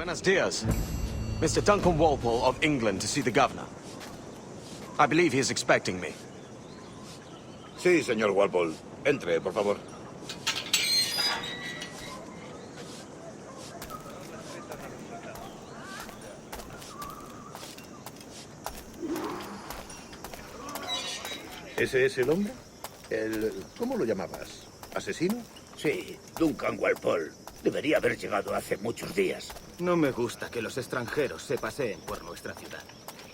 Buenos dias. Mr. Duncan Walpole of England to see the governor. I believe he is expecting me. Sí, señor Walpole. Entre, por favor. ¿Ese es el hombre? ¿Cómo lo llamabas? ¿Asesino? Sí, Duncan Walpole. Debería haber llegado hace muchos días. No me gusta que los extranjeros se paseen por nuestra ciudad.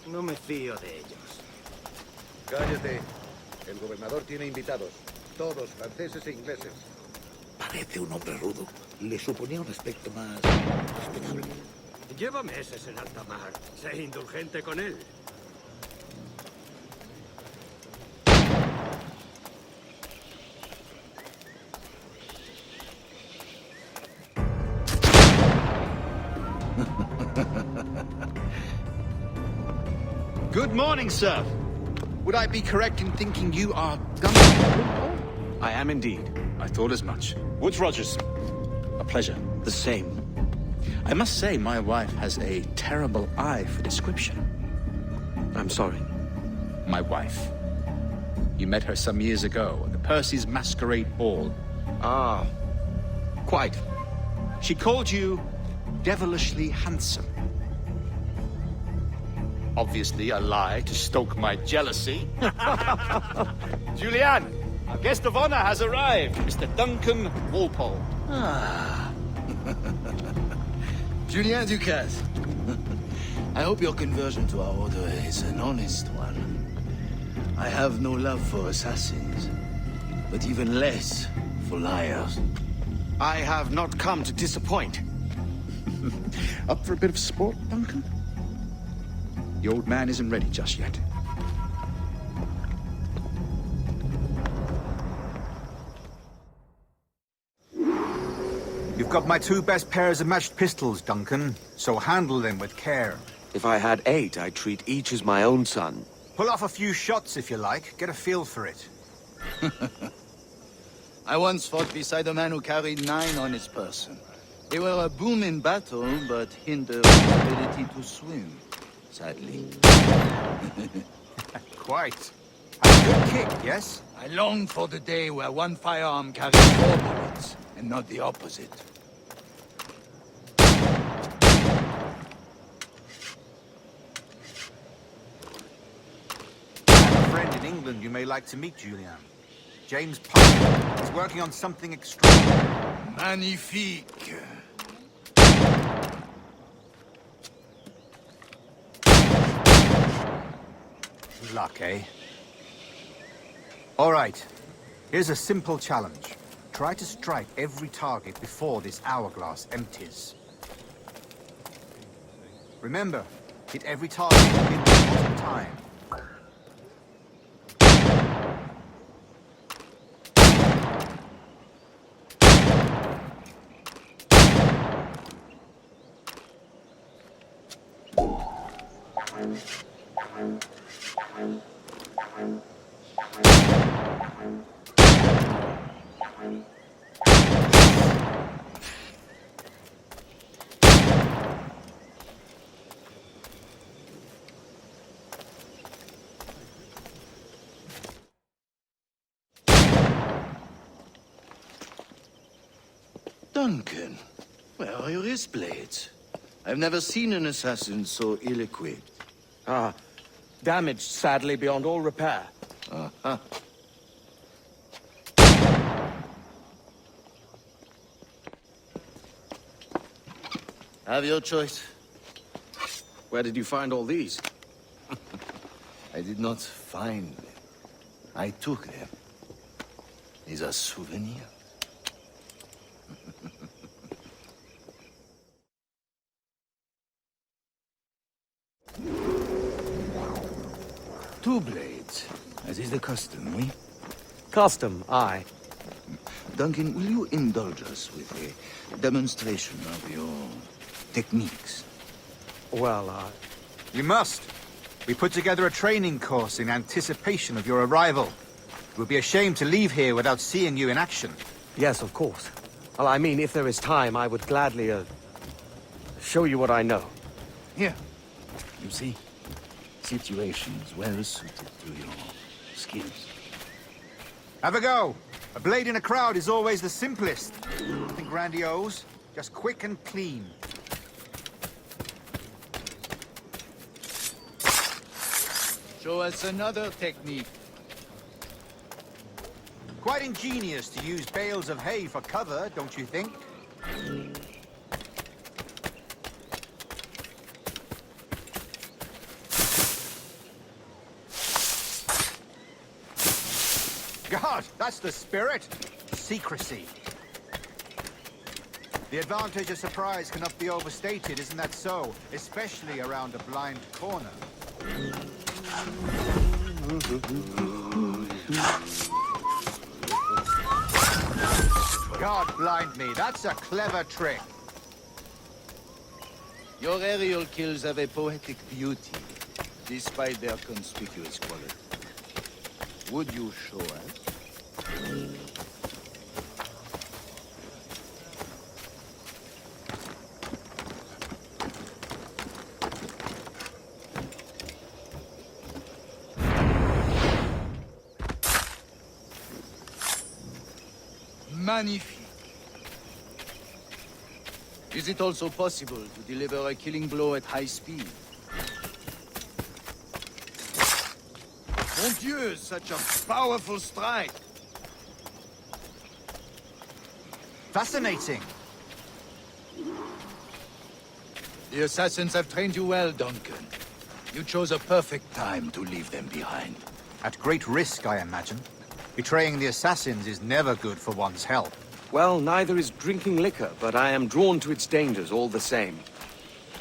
No me fío de ellos. Cállate. El gobernador tiene invitados. Todos franceses e ingleses. Parece un hombre rudo. Le suponía un aspecto más respetable. Lleva meses en alta mar. Sé indulgente con él. Good morning, sir. Would I be correct in thinking you are Duncan? I am indeed. I thought as much. Woods Rogers. A pleasure. The same. I must say, my wife has a terrible eye for description. I'm sorry. My wife. You met her some years ago at the Percy's Masquerade Ball. Ah, quite. She called you devilishly handsome. Obviously a lie to stoke my jealousy. Julianne, our guest of honor has arrived, Mr. Duncan Walpole. Ah. Julien Ducasse. I hope your conversion to our order is an honest one. I have no love for assassins, but even less for liars. I have not come to disappoint. Up for a bit of sport, Duncan? The old man isn't ready just yet. You've got my two best pairs of matched pistols, Duncan, so handle them with care. If I had 8, I'd treat each as my own son. Pull off a few shots if you like, get a feel for it. I once fought beside a man who carried 9 on his person. They were a boom in battle, but hindered his ability to swim, sadly. Quite. A good kick, yes? I long for the day where one firearm carries 4 bullets, and not the opposite. I have a friend in England you may like to meet, Julian. James Parte. He's working on something extraordinary. Magnifique. Luck, eh? All right. Here's a simple challenge. Try to strike every target before this hourglass empties. Remember, hit every target within the time. Duncan, where are your wrist blades? I've never seen an assassin so ill-equipped. Ah, damaged sadly beyond all repair. Uh-huh. Have your choice. Where did you find all these? I did not find them. I took them. These are souvenirs. Two blades, as is the custom, oui? Custom, aye. Duncan, will you indulge us with a demonstration of your techniques? Well, You must. We put together a training course in anticipation of your arrival. It would be a shame to leave here without seeing you in action. yes, of course. Well, I mean, if there is time, I would gladly, show you what I know. Here. You see? Situations well suited to your skills. Have a go. A blade in a crowd is always the simplest. Nothing grandiose, just quick and clean. Show us another technique. Quite ingenious to use bales of hay for cover, don't you think? God, that's the spirit. Secrecy. The advantage of surprise cannot be overstated, isn't that so? Especially around a blind corner. God blind me, that's a clever trick. Your aerial kills have a poetic beauty, despite their conspicuous quality. Would you show us? Magnifique. Is it also possible to deliver a killing blow at high speed? Mon Dieu, such a powerful strike! Fascinating. The assassins have trained you well, Duncan. You chose a perfect time to leave them behind. At great risk, I imagine. Betraying the assassins is never good for one's health. Well, neither is drinking liquor, but I am drawn to its dangers all the same.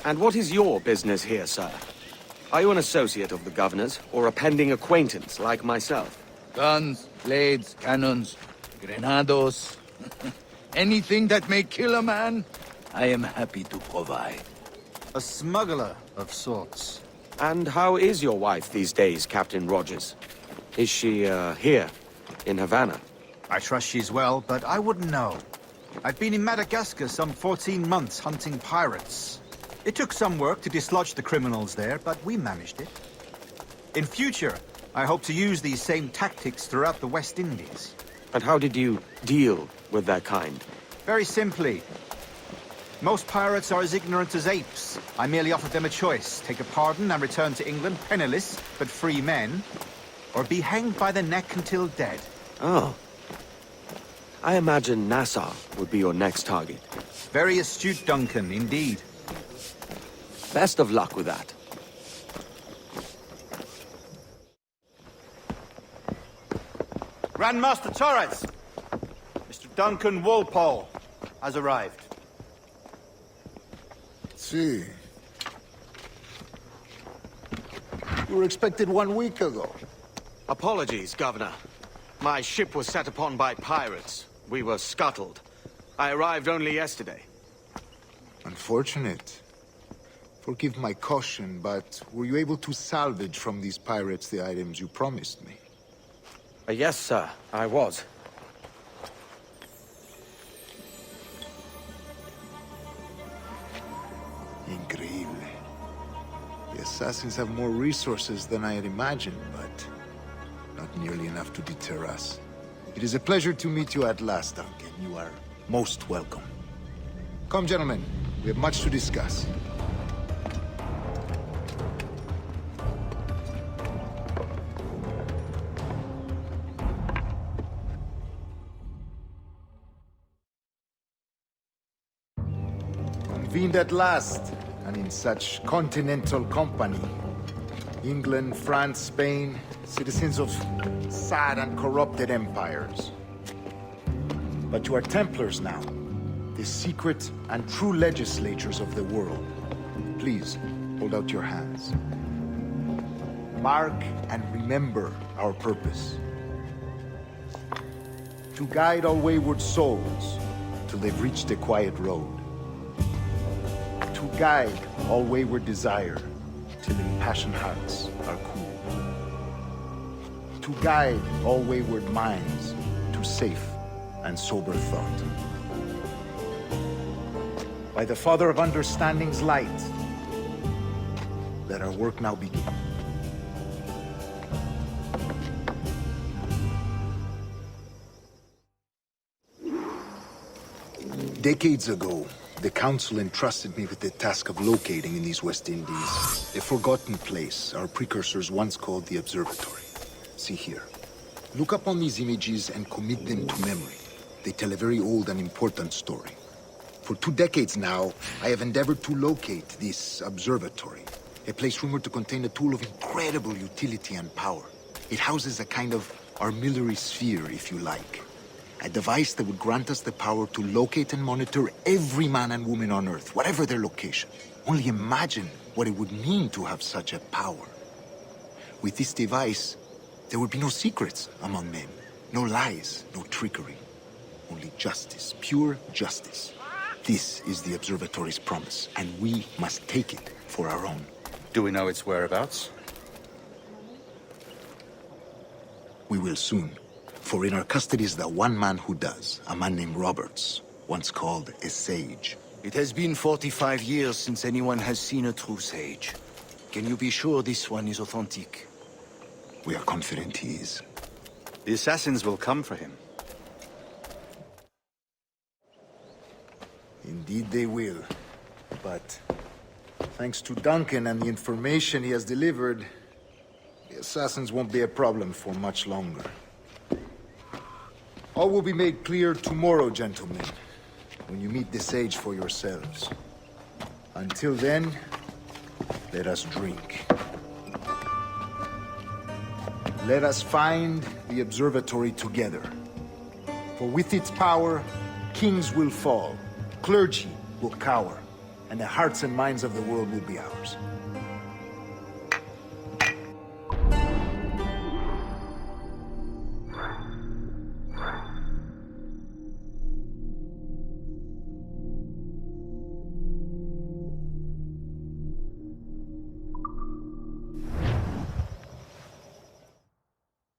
And what is your business here, sir? Are you an associate of the governor's, or a pending acquaintance like myself? Guns, blades, cannons, grenados. Anything that may kill a man, I am happy to provide. A smuggler of sorts. And how is your wife these days, Captain Rogers? Is she, here, in Havana? I trust she's well, but I wouldn't know. I've been in Madagascar some 14 months hunting pirates. It took some work to dislodge the criminals there, but we managed it. In future, I hope to use these same tactics throughout the West Indies. And how did you deal with that kind? Very simply. Most pirates are as ignorant as apes. I merely offered them a choice. Take a pardon and return to England penniless, but free men, or be hanged by the neck until dead. Oh. I imagine Nassau would be your next target. Very astute, Duncan, indeed. Best of luck with that. Grandmaster Torres! Mr. Duncan Walpole has arrived. See. You were expected 1 week ago. Apologies, Governor. My ship was set upon by pirates. We were scuttled. I arrived only yesterday. Unfortunate. Forgive my caution, but were you able to salvage from these pirates the items you promised me? Yes, sir, I was. Increíble. The assassins have more resources than I had imagined, but not nearly enough to deter us. It is a pleasure to meet you at last, Duncan. You are most welcome. Come, gentlemen. We have much to discuss. Convened at last, and in such continental company. England, France, Spain, citizens of sad and corrupted empires. But you are Templars now, the secret and true legislators of the world. Please, hold out your hands. Mark and remember our purpose. To guide all wayward souls till they've reached the quiet road. To guide all wayward desire till impassioned hearts are cool. To guide all wayward minds to safe and sober thought. By the Father of Understanding's light, let our work now begin. Decades ago, the Council entrusted me with the task of locating in these West Indies a forgotten place our precursors once called the Observatory. See here. Look upon these images and commit them to memory. They tell a very old and important story. For 2 decades now, I have endeavored to locate this observatory, a place rumored to contain a tool of incredible utility and power. It houses a kind of armillary sphere, if you like. A device that would grant us the power to locate and monitor every man and woman on Earth, whatever their location. Only imagine what it would mean to have such a power. With this device, there would be no secrets among men, no lies, no trickery. Only justice, pure justice. This is the Observatory's promise, and we must take it for our own. Do we know its whereabouts? We will soon. For in our custody is the one man who does, a man named Roberts, once called a sage. It has been 45 years since anyone has seen a true sage. Can you be sure this one is authentic? We are confident he is. The assassins will come for him. Indeed they will. But thanks to Duncan and the information he has delivered, the assassins won't be a problem for much longer. All will be made clear tomorrow, gentlemen, when you meet the sage for yourselves. Until then, let us drink. Let us find the observatory together. For with its power, kings will fall, clergy will cower, and the hearts and minds of the world will be ours.